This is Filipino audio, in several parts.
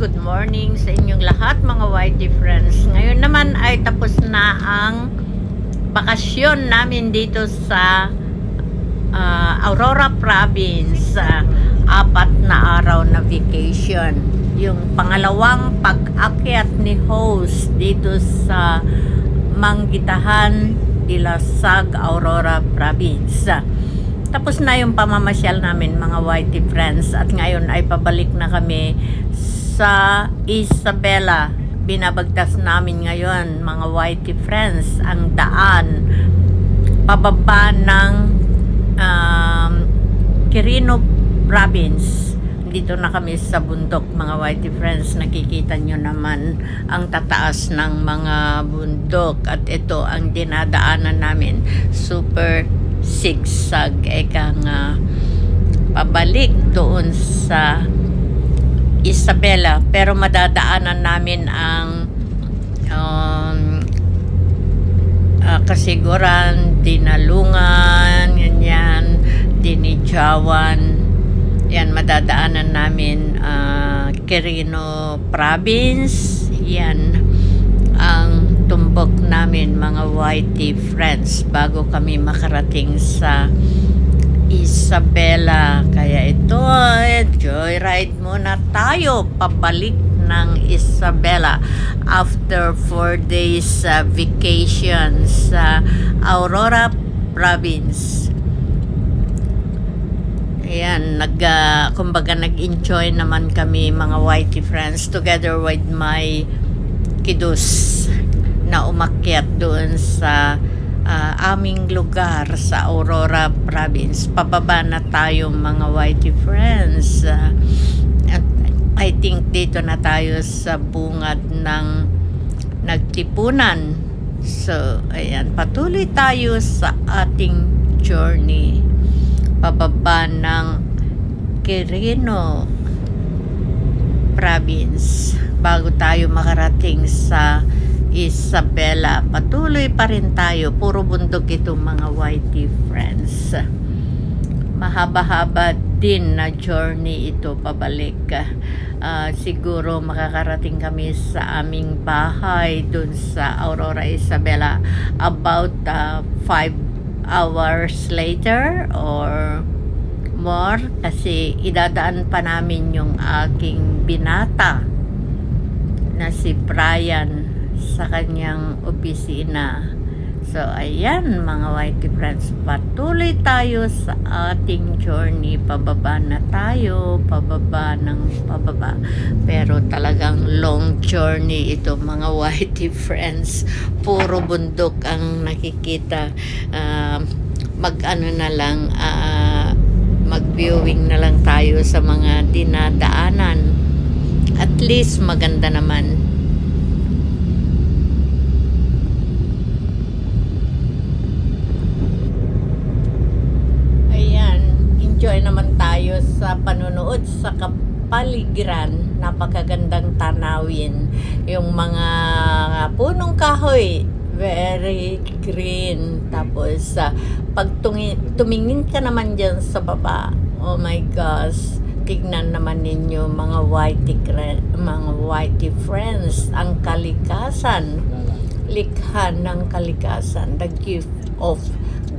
good morning sa inyong lahat mga YT friends. Ngayon naman ay tapos na ang bakasyon namin dito sa Aurora Province. 4 na araw na vacation. Yung pangalawang pag-akyat ni host dito sa Manggitahan, Ilasag, Aurora Province. Tapos na yung pamamasyal namin mga YT friends at ngayon ay pabalik na kami sa Isabela. Binabagtas namin ngayon mga YT friends ang daan pababa ng Quirino Province. Dito na kami sa bundok mga YT friends. Nakikita nyo naman ang tataas ng mga bundok at ito ang dinadaanan namin. Super zigzag pabalik doon sa Isabela, pero madadaanan namin ang Kasiguran, Dinalungan, ganyan, Dinijawan, yan madadaanan namin. Quirino Province, yan ang tumbok namin mga YT friends bago kami makarating sa Isabela. Kaya ito, joyride muna tayo pabalik ng Isabela after 4 days vacation sa Aurora Province. Ayan, kumbaga nag-enjoy naman kami mga YT friends together with my kiddos na umakyat doon sa aming lugar sa Aurora Province. Pababa na tayo mga YT friends. At I think dito na tayo sa bungad ng Nagtipunan. So, ayan, patuloy tayo sa ating journey pababa ng Quirino Province bago tayo makarating sa Isabela. Patuloy pa rin tayo, puro bundok itong mga YT friends. Mahaba-haba din na journey ito pabalik. Siguro makakarating kami sa aming bahay dun sa Aurora Isabela about 5 hours later or more, kasi idadaan pa namin yung aking binata na si Brian sa kanyang opisina. So ayan mga YT friends, patuloy tayo sa ating journey. Pababa na tayo, pababa ng pababa, pero talagang long journey ito mga YT friends. Puro bundok ang nakikita. Mag-viewing na lang tayo sa mga dinadaanan. At least maganda naman. Enjoy naman tayo sa panonood sa kapaligiran. Napakagandang tanawin. Yung mga punong kahoy, very green. Tapos pag tumingin ka naman dyan sa baba, oh my gosh, tignan naman ninyo mga YT friends, ang kalikasan, likha ng kalikasan, the gift of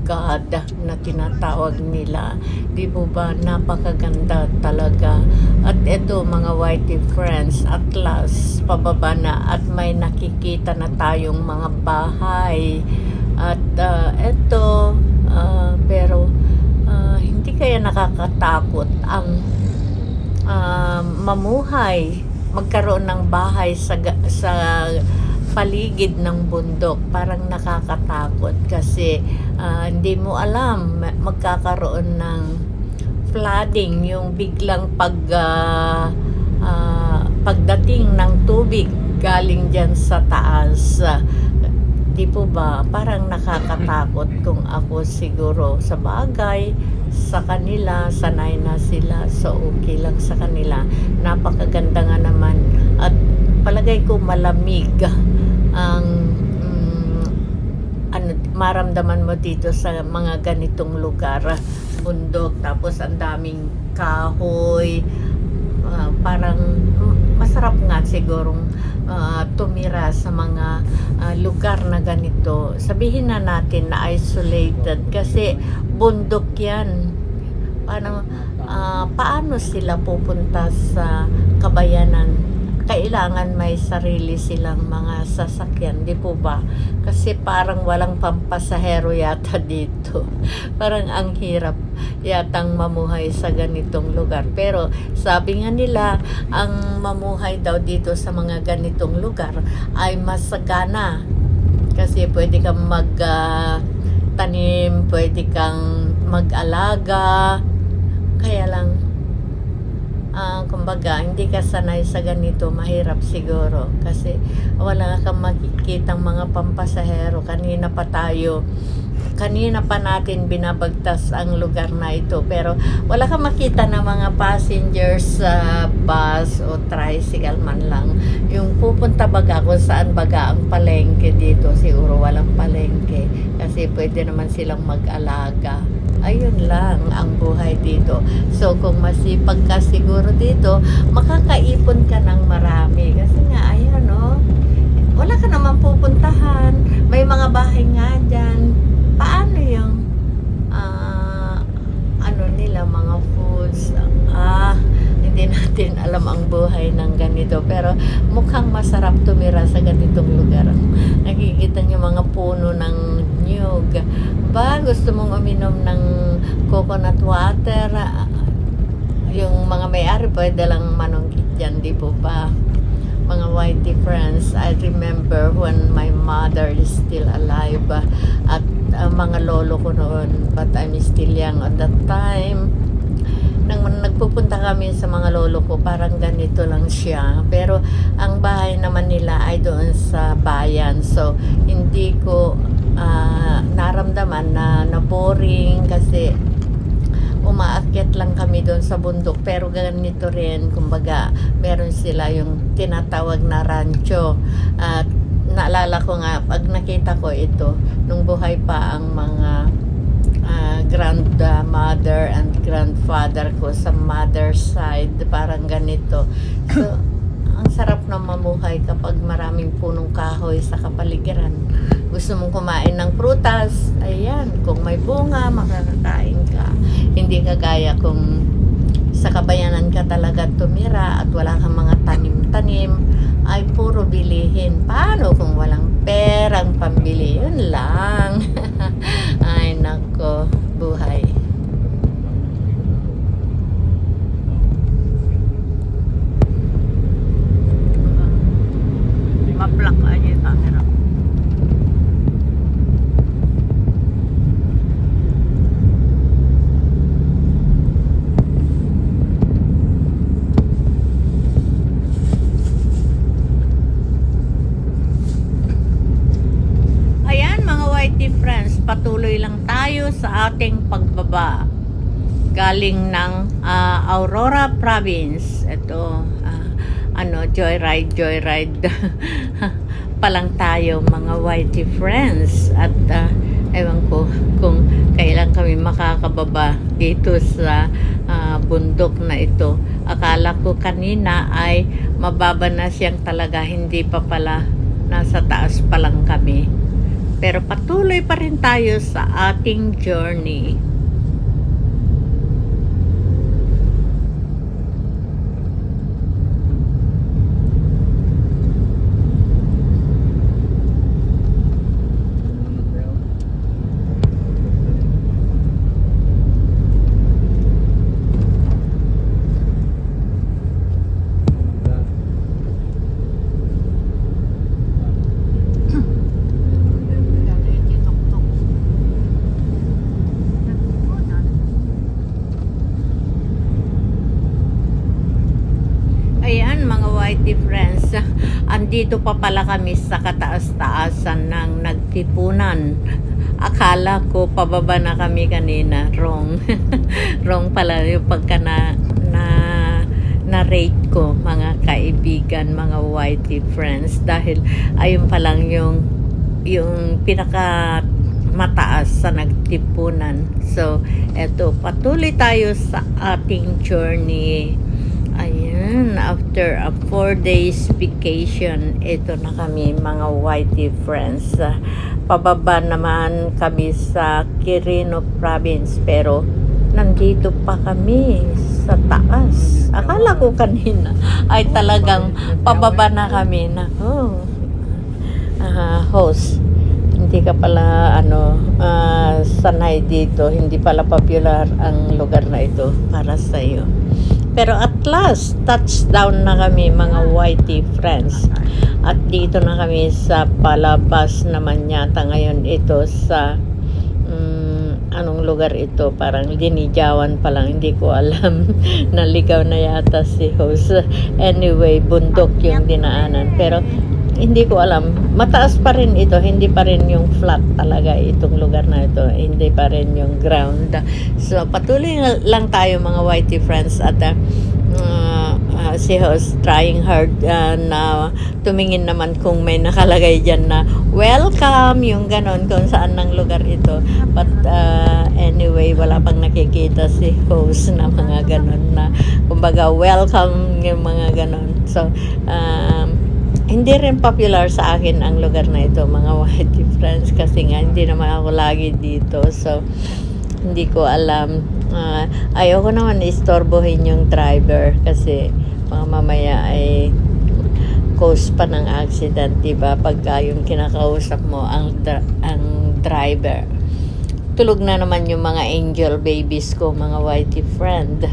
God na tinatawag nila. Di po ba napakaganda talaga? At ito mga YT friends, at last pababa na at may nakikita na tayong mga bahay. At ito pero hindi kaya nakakatakot ang mamuhay, magkaroon ng bahay sa paligid ng bundok. Parang nakakatakot kasi hindi mo alam, magkakaroon ng flooding, yung biglang pagdating ng tubig galing dyan sa taas. Di po ba? Parang nakakatakot. Kung ako siguro, sa bagay, sa kanila, sanay na sila, so okay lang sa kanila. Napakaganda nga naman at palagay ko malamig ang maramdaman mo dito sa mga ganitong lugar, bundok, tapos ang daming kahoy, parang mas masarap nga sigurong tumira sa mga lugar na ganito. Sabihin na natin na isolated kasi bundok yan. Paano sila pupunta sa kabayanan? Kailangan may sarili silang mga sasakyan, di po ba? Kasi parang walang pampasahero yata dito. Parang ang hirap yatang mamuhay sa ganitong lugar. Pero sabi nga nila, ang mamuhay daw dito sa mga ganitong lugar ay masagana. Kasi pwede kang tanim, pwede kang mag-alaga. Kaya lang, kumbaga, hindi ka sanay sa ganito, mahirap siguro. Kasi wala kang makikitang mga pampasahero. Kanina pa natin binabagtas ang lugar na ito. Pero wala kang makita ng mga passengers sa bus o tricycle man lang. Yung pupunta baga kung saan baga ang palengke dito, siguro walang palengke. Kasi pwede naman silang mag-alaga. Ayun lang ang buhay dito. So, kung masipag ka siguro dito, makakaipon ka ng marami. Kasi nga, ayan, wala ka naman pupuntahan. May mga bahay nga dyan. Paano yung, nila, mga foods? Hindi natin alam ang buhay ng ganito. Pero, mukhang masarap tumira sa ganitong lugar. Nakikita niyo mga puno ng niyog. Gusto mong uminom ng coconut water, yung mga may-ari pwede lang manungkit dyan, di po ba? Mga whitey friends, I remember when my mother is still alive, at mga lolo ko noon, but I'm still young at that time. Nang nagpupunta kami sa mga lolo ko, parang ganito lang siya. Pero ang bahay naman nila ay doon sa bayan. So, hindi ko naramdaman na boring kasi umaakyat lang kami doon sa bundok. Pero ganito rin, kumbaga, meron sila yung tinatawag na rancho. At naalala ko nga, pag nakita ko ito, nung buhay pa ang mga grandmother and grandfather ko sa mother side, parang ganito. So, ang sarap na mamuhay kapag maraming punong kahoy sa kapaligiran. Gusto mong kumain ng prutas, ayan, kung may bunga, makakakain ka. Hindi kagaya kung sa kabayanan ka talaga tumira at wala kang mga tanim-tanim, ay puro bilihin. Paano kung walang perang pambili? Yun lang. Ay, nako, buhay. Maplak aja yung camera. Ayan mga whitey friends, patuloy lang tayo sa ating pagbaba. Galing ng Aurora Province. Ito, joyride pa lang tayo mga whitey friends. At ewan ko kung kailan kami makakababa dito sa bundok na ito. Akala ko kanina ay mababa na siyang talaga, hindi pa pala, nasa taas pa lang kami. Pero patuloy pa rin tayo sa ating journey. Ayan mga whitey friends, andito pa pala kami sa kataas-taasan ng Nagtipunan. Akala ko pababa na kami kanina. Wrong. Wrong pala yung pagka na-rate ko mga kaibigan, mga whitey friends. Dahil ayun pa lang yung pinaka mataas sa Nagtipunan. So, eto, patuloy tayo sa ating journey. Ayan. Ayan, after a 4 days vacation, ito na kami mga whitey friends. Pababa naman kami sa Quirino province, pero nandito pa kami sa taas. Akala ko kanina ay talagang pababa na kami na, host. Hindi ka pala sanay dito, hindi pala popular ang lugar na ito para sa iyo. Pero at last, touchdown na kami mga whitey friends. At dito na kami sa palabas naman yata ngayon ito sa anong lugar ito, parang Dinijawan pa lang, hindi ko alam. Naligaw na yata si host. Anyway, bundok yung dinaanan, pero hindi ko alam, mataas pa rin ito, hindi pa rin yung flat talaga itong lugar na ito, hindi pa rin yung ground. So patuloy lang tayo mga whitey friends, at si host trying hard na tumingin naman kung may nakalagay dyan na welcome, yung ganon, kung saan ng lugar ito. But anyway, wala pang nakikita si host na mga ganon na kumbaga welcome, yung mga ganon. So hindi rin popular sa akin ang lugar na ito mga whitey friends, kasi nga hindi naman ako lagi dito, so hindi ko alam. Ayoko naman istorbohin yung driver kasi mamaya ay cause pa ng accident, diba, pagka yung kinakausap mo ang driver. Tulog na naman yung mga angel babies ko mga whitey friend.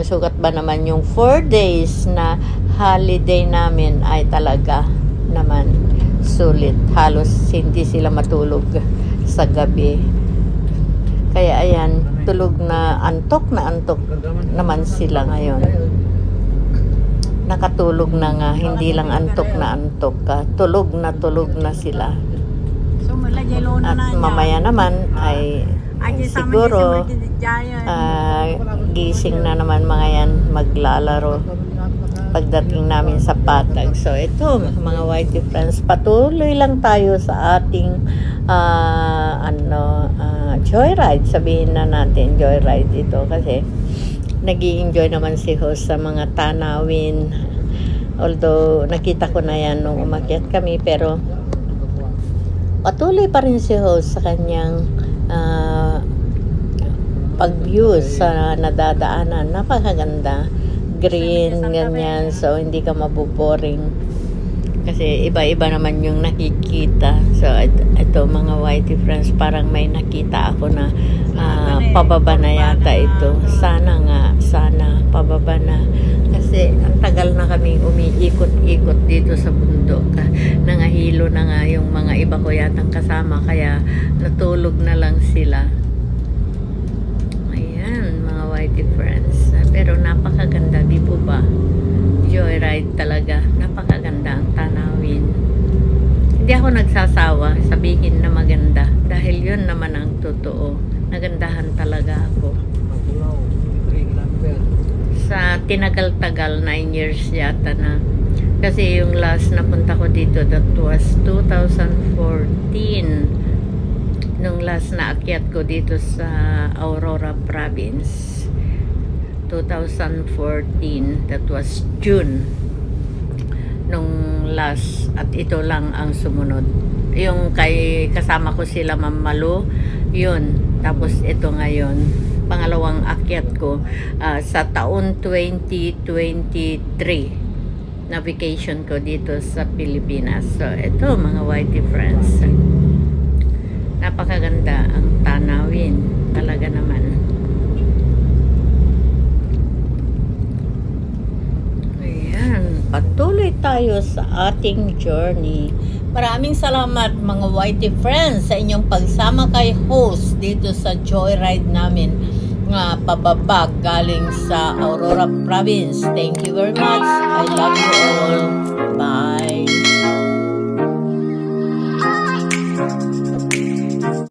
Sukat ba naman yung 4 days na holiday namin ay talaga naman sulit. Halos hindi sila matulog sa gabi. Kaya ayan, tulog na antok naman sila ngayon. Nakatulog na nga, hindi lang antok na antok ka. Tulog na sila. At mamaya naman ay siguro gising na naman mga yan, maglalaro pagdating namin sa Patag. So ito mga whitey friends, patuloy lang tayo sa ating joyride, sabihin na natin joyride ito, kasi nag-i-enjoy naman si host sa mga tanawin, although nakita ko na yan nung umakyat kami, pero patuloy pa rin si host sa kanyang pag-view sa nadadaanan. Napakaganda, green, ganyan, so hindi ka maboboring kasi iba-iba naman yung nakikita. So ito mga whitey friends, parang may nakita ako na pababa na yata ito. Sana pababa na, kasi ang tagal na kaming umiikot-ikot dito sa bundok. Nangahilo na nga yung mga iba ko yatang kasama, kaya natulog na lang sila. Ayan mga whitey friends, pero napakaganda, di po ba? Joyride talaga, napakaganda ang tanawin. Hindi ako nagsasawa sabihin na maganda, dahil yun naman ang totoo. Nagandahan talaga ako. Sa tinagal-tagal, 9 years yata na. Kasi yung last na punta ko dito, that was 2014. Nung last na akyat ko dito sa Aurora province. 2014, that was June nung last, at ito lang ang sumunod, yung kay kasama ko sila Ma'am Malu, yun, tapos ito ngayon pangalawang akyat ko sa taon 2023 na vacation ko dito sa Pilipinas. So ito mga whitey friends, napakaganda ang tanawin talaga naman. Patuloy tayo sa ating journey. Maraming salamat mga whitey friends sa inyong pagsama kay host dito sa joyride namin nga pababa galing sa Aurora province. Thank you very much. I love you all. Bye.